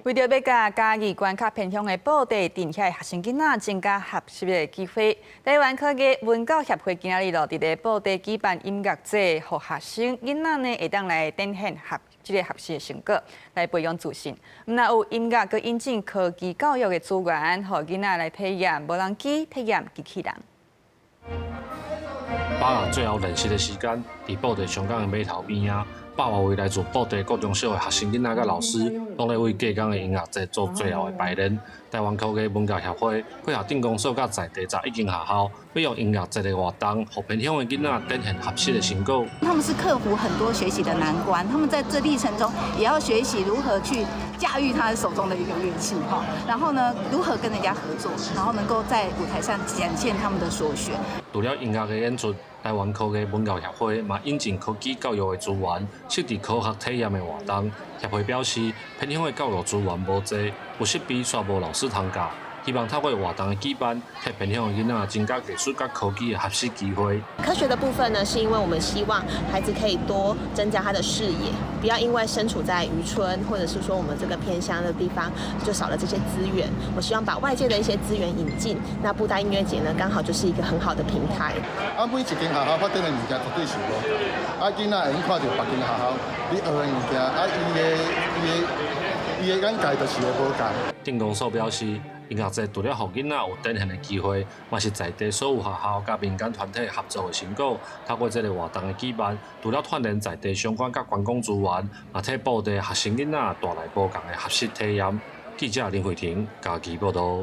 为着要甲嘉义关卡偏乡的布袋镇遐学生囡仔增加学习的机会，台湾科技文教协会今日落伫咧布袋举办音乐节，互学生囡仔呢会当来展现这个学习的成果，来培养自信。那有音乐佮引进科技教育的资源，互囡仔来体验无人机，体验机器人。把握最后练习的时间，伫布袋上港的码头边啊。100多位来自各地各中小的学生囡仔甲老师，拢咧为隔港的音乐节做最后的排练。台湾科技文教协会配合镇公所甲在地11间学校，要用音乐节的活动，互偏乡的囡仔展现合适的成果。他们是克服很多学习的难关，他们在这历程中也要学习如何去驾驭他手中的一个乐器哈，然后呢，如何跟人家合作，然后能够在舞台上展现他们的所学。除了音乐的演出，台湾科技文教协会嘛引进科技教育的资源，设置科学体验的活动。协会表示，偏乡的教育资源无济，有设备煞无老师通教，希望透过活动的举办，替偏乡的囡仔增加技术甲科技的学习机会。科学的部分呢，是因为我们希望孩子可以多增加他的视野，不要因为身处在渔村或者是说我们这个偏乡的地方就少了这些资源。我希望把外界的一些资源引进，那布袋音乐节呢，刚好就是一个很好的平台。每一间学校发展的物件绝对是无同，囡仔会用看到别间学校你学的物件，伊的眼界就是会无同。镇公所表示，音乐节除了互囡仔有展现的机会，嘛是在地所有学校甲民间团体合作的成果。透过这个活动的举办，除了锻炼在地相关甲观光资源，也替布袋学生囡仔带来不同的学习体验。记者林慧婷，嘉义报道。